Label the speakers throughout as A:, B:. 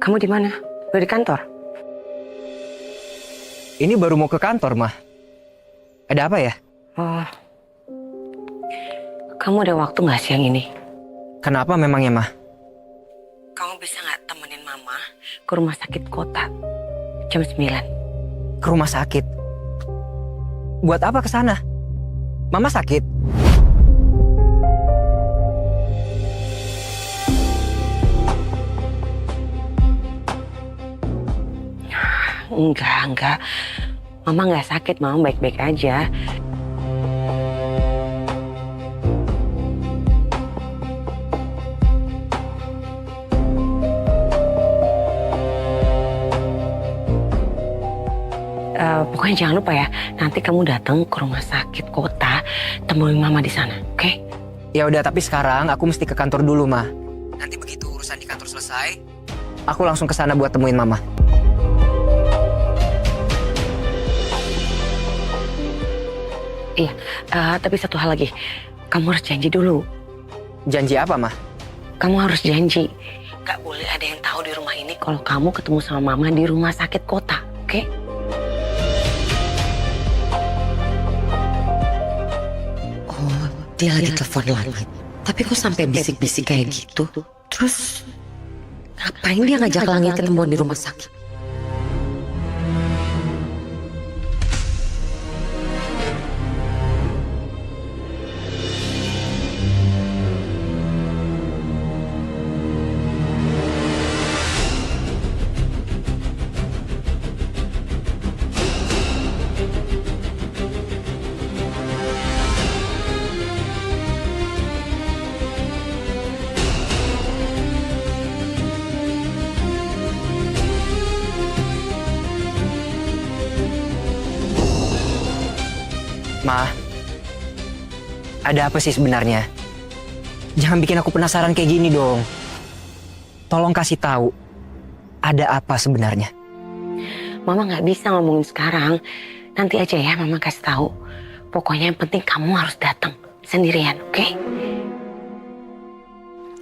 A: Kamu di mana? Udah di kantor?
B: Ini baru mau ke kantor, Mah. Ada apa ya?
A: Oh, kamu ada waktu nggak siang ini?
B: Kenapa memangnya, Mah?
A: Kamu bisa nggak temenin Mama ke rumah sakit kota jam 9?
B: Ke rumah sakit? Buat apa ke sana? Mama sakit?
A: Enggak. Mama nggak sakit, Mama baik-baik aja. Pokoknya jangan lupa ya, nanti kamu datang ke rumah sakit kota, temuin Mama di sana, oke?
B: Ya udah, tapi sekarang aku mesti ke kantor dulu, Mah. Nanti begitu urusan di kantor selesai, aku langsung ke sana buat temuin Mama.
A: Iya, tapi satu hal lagi, kamu harus janji dulu.
B: Janji apa, Mah?
A: Kamu harus janji, gak boleh ada yang tahu di rumah ini kalau kamu ketemu sama Mama di rumah sakit kota, oke?
C: Oh, dia lagi telepon lagi. Tapi kok sampai bisik-bisik kayak gitu? Terus ngapain dia ngajak Langit ketemuan di rumah sakit?
B: Ma, ada apa sih sebenarnya? Jangan bikin aku penasaran kayak gini dong. Tolong kasih tahu, ada apa sebenarnya?
A: Mama nggak bisa ngomongin sekarang. Nanti aja ya Mama kasih tahu. Pokoknya yang penting kamu harus datang sendirian, oke?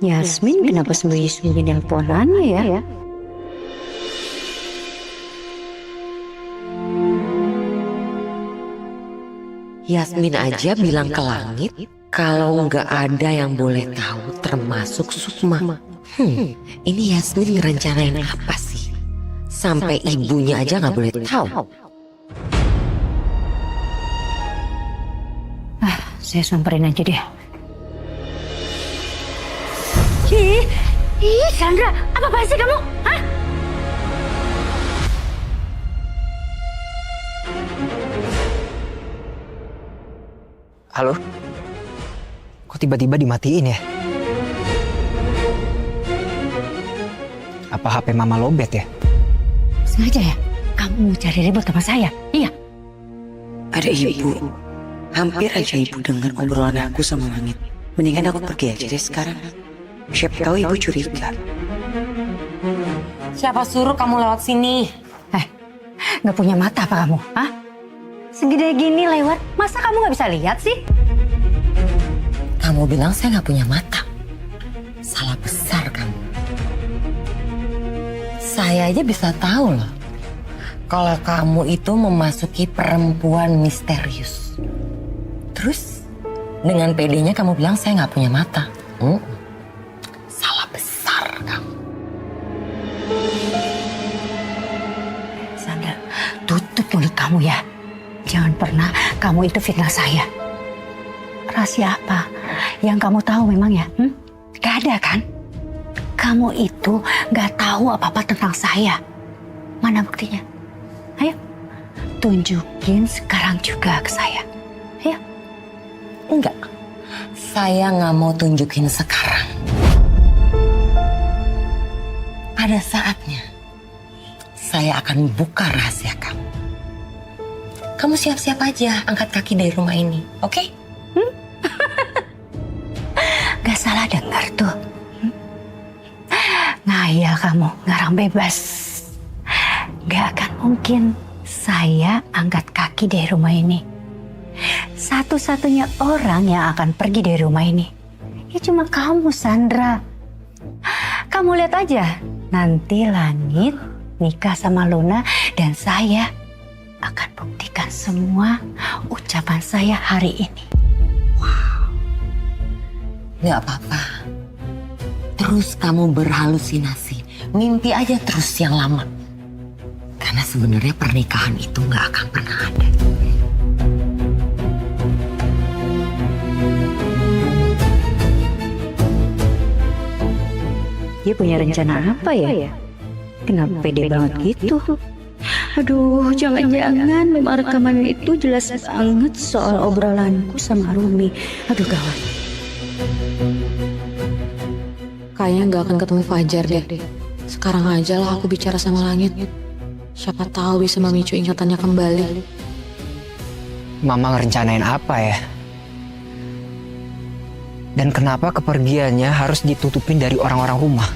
D: Yasmin kenapa sembunyi-sembunyi nelponannya ya?
C: Yasmin aja bilang ke Langit kalau nggak ada yang boleh tahu termasuk Sukma. Ini Yasmin ngerencanain apa sih? Sampai ibunya aja nggak boleh tahu.
D: Saya samperin aja deh. Sandra, apa sih kamu? Hah?
B: Halo? Kok tiba-tiba dimatiin ya? Apa HP Mama lobet ya?
D: Sengaja ya? Kamu mau cari ribut sama saya? Iya.
A: Ada ibu. Hampir aja ibu dengar obrolan aku sama Langit. Mendingan aku pergi aja deh sekarang. Siapa tahu ibu curiga.
C: Siapa suruh kamu lewat sini?
D: Nggak punya mata apa kamu? Hah? Segede gini lewat, masa kamu nggak bisa lihat sih?
C: Kamu bilang saya nggak punya mata. Salah besar kamu. Saya aja bisa tahu loh kalau kamu itu memasuki perempuan misterius. Terus dengan pedenya kamu bilang saya nggak punya mata. Salah besar kamu.
D: Sandra, tutup mulut kamu ya. Jangan pernah kamu itu fitnah saya. Rahasia apa yang kamu tahu memang ya? Gak ada kan? Kamu itu gak tahu apa-apa tentang saya. Mana buktinya? Ayo, tunjukin sekarang juga ke saya. Ayo.
C: Enggak, saya nggak mau tunjukin sekarang. Pada saatnya, saya akan buka rahasia kamu. Kamu siap-siap aja angkat kaki dari rumah ini, oke?
D: Gak salah dengar tuh. Ngayal kamu, ngarang bebas. Gak akan mungkin saya angkat kaki dari rumah ini. Satu-satunya orang yang akan pergi dari rumah ini, ya cuma kamu, Sandra. Kamu lihat aja, Nanti Langit nikah sama Luna dan saya akan buktikan semua ucapan saya hari ini.
C: Gak apa-apa. Terus kamu berhalusinasi. Mimpi aja terus yang lama. Karena sebenarnya pernikahan itu gak akan pernah ada.
D: Dia punya rencana apa ya? Kenapa pede banget gitu? Aduh, jangan-jangan memang rekaman itu jelas banget soal obrolanku sama Rumi. Aduh, gawat.
E: Kayaknya nggak akan ketemu Fajar deh. Sekarang aja lah aku bicara sama Langit. Siapa tahu bisa memicu ingatannya kembali.
B: Mama ngerencanain apa ya? Dan kenapa kepergiannya harus ditutupin dari orang-orang rumah?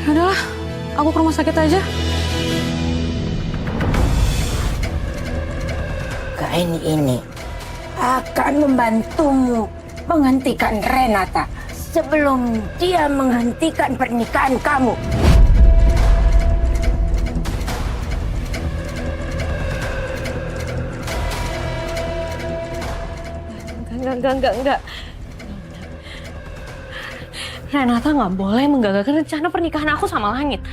E: Udahlah, aku ke rumah sakit aja.
F: Kain ini akan membantumu menghentikan Renata sebelum dia menghentikan pernikahan kamu.
E: Enggak. Renata nggak boleh menggagalkan rencana pernikahan aku sama Langit.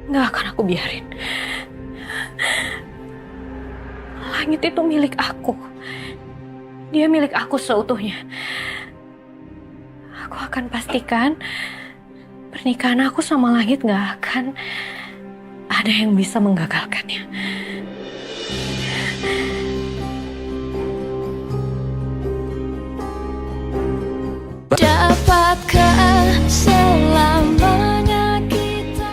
E: Nggak akan aku biarin. Langit itu milik aku. Dia milik aku seutuhnya. Aku akan pastikan pernikahan aku sama Langit nggak akan ada yang bisa menggagalkannya.
G: Dapatkah selamanya kita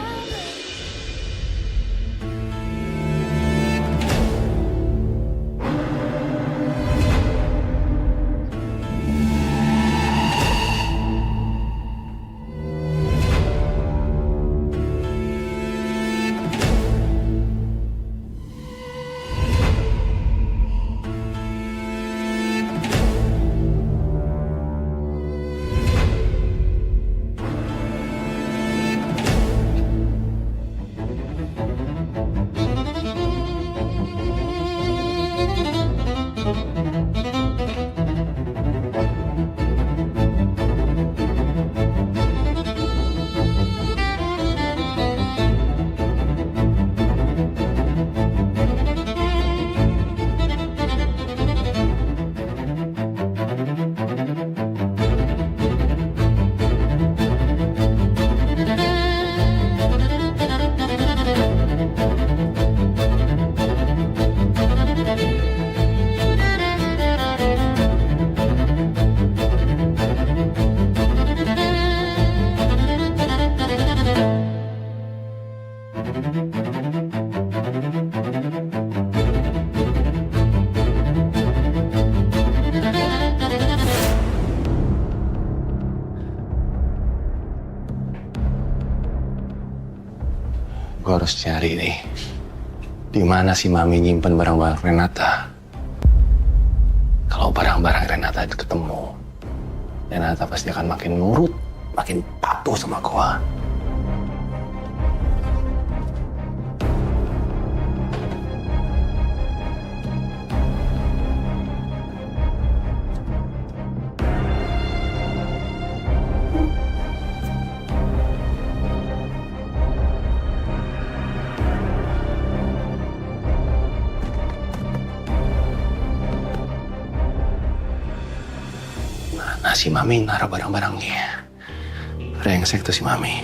H: Gue harus cari nih, di mana si Mami nyimpen barang-barang Renata. Kalau barang-barang Renata ketemu, Renata pasti akan makin nurut, makin patuh sama gua. Mana si Mami naruh barang-barangnya? Brengsek tuh si Mami.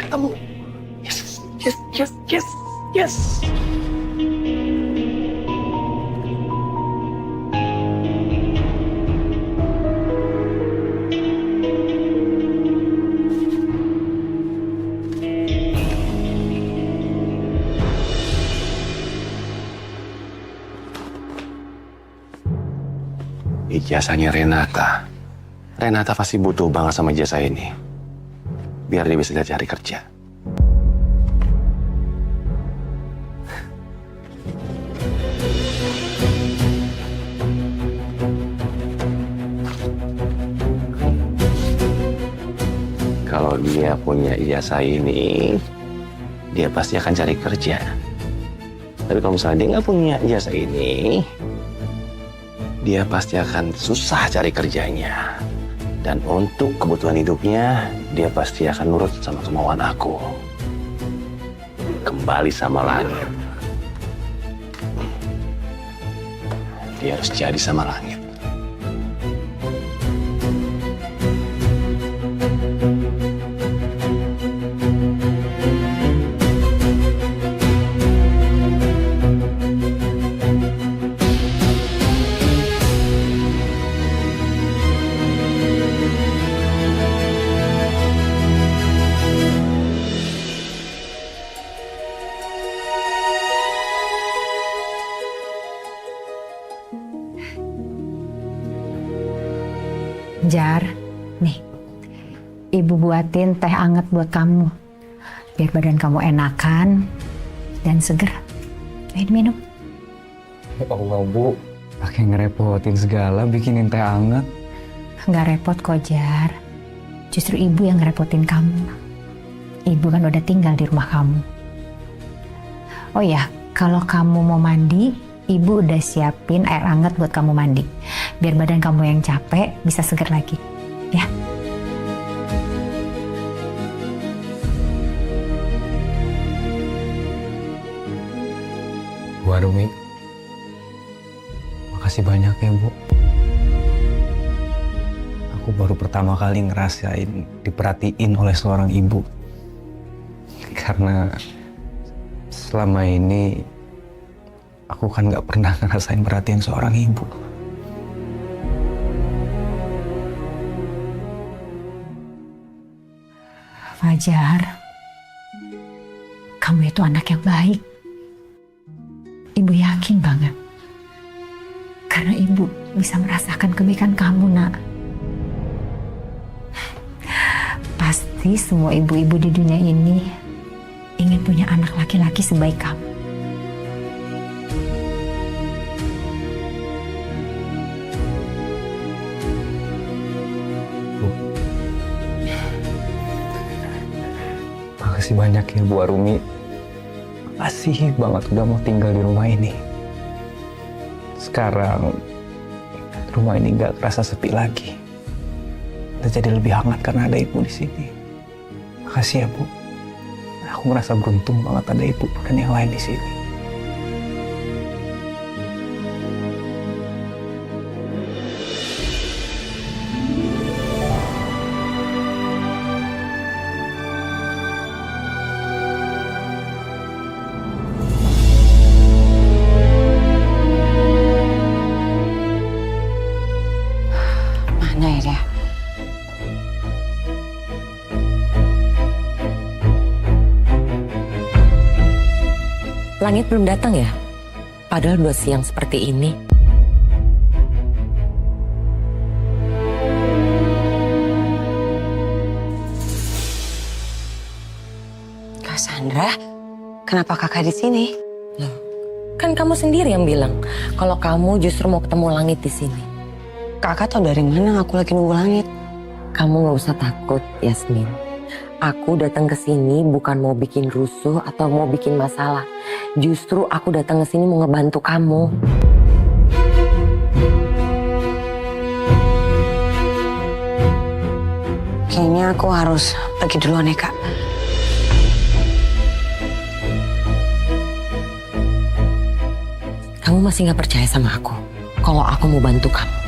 H: ketemu. Yes, yes, yes, yes, yes. Ijazahnya Renata. Renata pasti butuh banget sama ijazah ini. Biar dia bisa cari kerja. Kalau dia punya ijazah ini, dia pasti akan cari kerja. Tapi kalau misalnya dia nggak punya ijazah ini, dia pasti akan susah cari kerjanya. Dan untuk kebutuhan hidupnya, dia pasti akan nurut sama kemauan aku. Kembali sama langit. Dia harus jadi sama langit.
D: Jar, nih, ibu buatin teh anget buat kamu. Biar badan kamu enakan dan seger. Ayo minum.
G: Ya Allah, Bu. Pakai ngerepotin segala bikinin teh anget.
D: Nggak repot kok, Jar. Justru ibu yang ngerepotin kamu. Ibu kan udah tinggal di rumah kamu. Oh ya, kalau kamu mau mandi, ibu udah siapin air hangat buat kamu mandi. Biar badan kamu yang capek bisa seger lagi. Ya.
G: Bu Arumi, makasih banyak ya, Bu. Aku baru pertama kali ngerasain diperhatiin oleh seorang ibu. Karena selama ini aku kan gak pernah ngerasain perhatian seorang ibu.
D: Fajar, kamu itu anak yang baik. Ibu yakin banget. Karena ibu bisa merasakan kebaikan kamu, Nak. Pasti semua ibu-ibu di dunia ini ingin punya anak laki-laki sebaik kamu.
G: Makasih banyak ya Bu Arumi. Makasih banget udah mau tinggal di rumah ini. Sekarang rumah ini gak kerasa sepi lagi. Udah jadi lebih hangat karena ada ibu di sini. Makasih ya Bu. Aku merasa beruntung banget ada ibu dan yang lain di sini.
A: Mana ya dia?
C: Langit belum datang ya? Padahal udah siang seperti ini.
A: Cassandra, kenapa kakak di sini?
C: Loh, kan kamu sendiri yang bilang kalau kamu justru mau ketemu Langit di sini.
A: Kakak tahu dari mana aku lagi nunggu Langit?
C: Kamu nggak usah takut, Yasmin. Aku datang ke sini bukan mau bikin rusuh atau mau bikin masalah. Justru aku datang ke sini mau ngebantu kamu.
A: Kayaknya aku harus pergi duluan ya, Kak.
C: Kamu masih nggak percaya sama aku? Kalau aku mau bantu kamu?